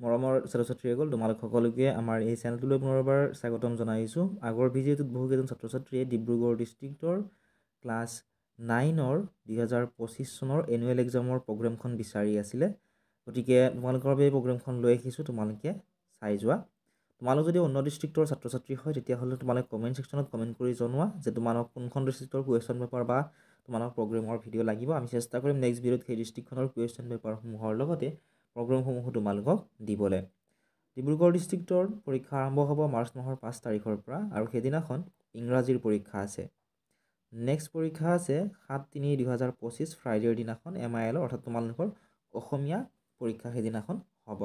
মৰমৰ ছাত্ৰ ছাত্ৰীসকল, তোমালোক সকলোকে আমাৰ এই চেনেলটোলৈ পুনৰবাৰ স্বাগতম জনাইছোঁ। আগৰ ভিডিঅ'টোত বহুকেইজন ছাত্ৰ ছাত্ৰীয়ে ডিব্ৰুগড় ডিষ্ট্ৰিক্টৰ ক্লাছ 9ৰ 2025 চনৰ এনুৱেল এক্সামৰ প্ৰগ্ৰেমখন বিচাৰি আছিলে। গতিকে তোমালোকৰ বাবে এই প্ৰগ্ৰেমখন লৈ আহিছোঁ, তোমালোকে চাই যোৱা। তোমালোক যদি অন্য ডিষ্ট্ৰিক্টৰ ছাত্ৰ ছাত্ৰী হয় তেতিয়াহ'লে তোমালোকে কমেণ্ট ছেকশ্যনত কমেণ্ট কৰি জনোৱা যে তোমালোক কোনখন ডিষ্ট্ৰিক্টৰ কুৱেশ্যন পেপাৰ বা তোমালোক প্ৰগ্ৰেমৰ ভিডিঅ' লাগিব। আমি চেষ্টা কৰিম নেক্সট ভিডিঅ'ত সেই ডিষ্ট্ৰিক্টখনৰ কুৱেশ্যন পেপাৰসমূহৰ লগতে প্ৰগ্ৰেমসমূহো তোমালোকক দিবলৈ। ডিব্ৰুগড় ডিষ্ট্ৰিক্টৰ পৰীক্ষা আৰম্ভ হ'ব মাৰ্চ মাহৰ 5 তাৰিখৰ পৰা আৰু সেইদিনাখন ইংৰাজীৰ পৰীক্ষা আছে। নেক্সট পৰীক্ষা আছে 7/3/2025 ফ্ৰাইডেৰ দিনাখন MIL অৰ্থাৎ তোমালোকৰ অসমীয়া পৰীক্ষা সেইদিনাখন হ'ব।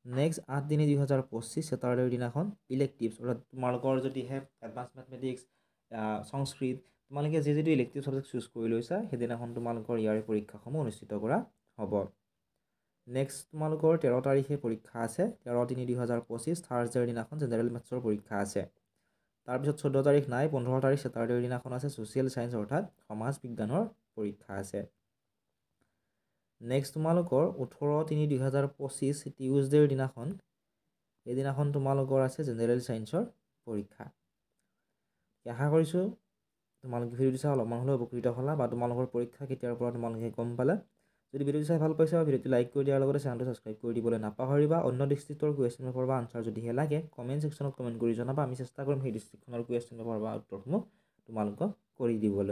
নেক্সট 8/3/2025 ছেটাৰডেৰ দিনাখন ইলেক্টিভছ অৰ্থাৎ তোমালোকৰ যদিহে এডভান্স মেথমেটিক্স, সংস্কৃত, তোমালোকে যিটো ইলেক্টিভ ছাবজেক্ট চুজ কৰি লৈছা সেইদিনাখন তোমালোকৰ ইয়াৰে পৰীক্ষাসমূহ অনুষ্ঠিত কৰা হ'ব। নেক্সট তোমালোকৰ 13 তাৰিখে পৰীক্ষা আছে। 13/3/2025 থাৰ্ছডেৰ দিনাখন জেনেৰেল মেথছৰ পৰীক্ষা আছে। তাৰপিছত 14 তাৰিখ নাই, 15 তাৰিখ ছেটাৰডেৰ দিনাখন আছে ছ'চিয়েল ছায়েন্স অৰ্থাৎ সমাজ বিজ্ঞানৰ পৰীক্ষা আছে। নেক্সট তোমালোকৰ 18/3/2025 টিউজডেৰ দিনাখন, এইদিনাখন তোমালোকৰ আছে জেনেৰেল ছায়েন্সৰ পৰীক্ষা। আশা কৰিছোঁ তোমালোকে ভিডিঅ'টো চাই অলপমান হ'লেও উপকৃত হ'লা বা তোমালোকৰ পৰীক্ষা কেতিয়াৰ পৰা তোমালোকে গম পালা। যদি ভিডিঅ'টো চাই ভাল পাইছা, ভিডিঅ'টো লাইক কৰি দিয়াৰ লগতে চেনেলটো ছাবস্ক্ৰাইব কৰি দিবলৈ নাপাহৰিবা। অন্য ডিষ্ট্ৰিক্টৰ কুৱেশ্যন পেপাৰ বা আনচাৰ যদিহে লাগে কমেণ্ট ছেকশ্যনত কমেণ্ট কৰি জনাবা। আমি চেষ্টা কৰিম সেই ডিষ্ট্ৰিক্টখনৰ কুৱেশ্যন পেপাৰ বা উত্তৰসমূহ তোমালোকক কৰি দিবলৈ।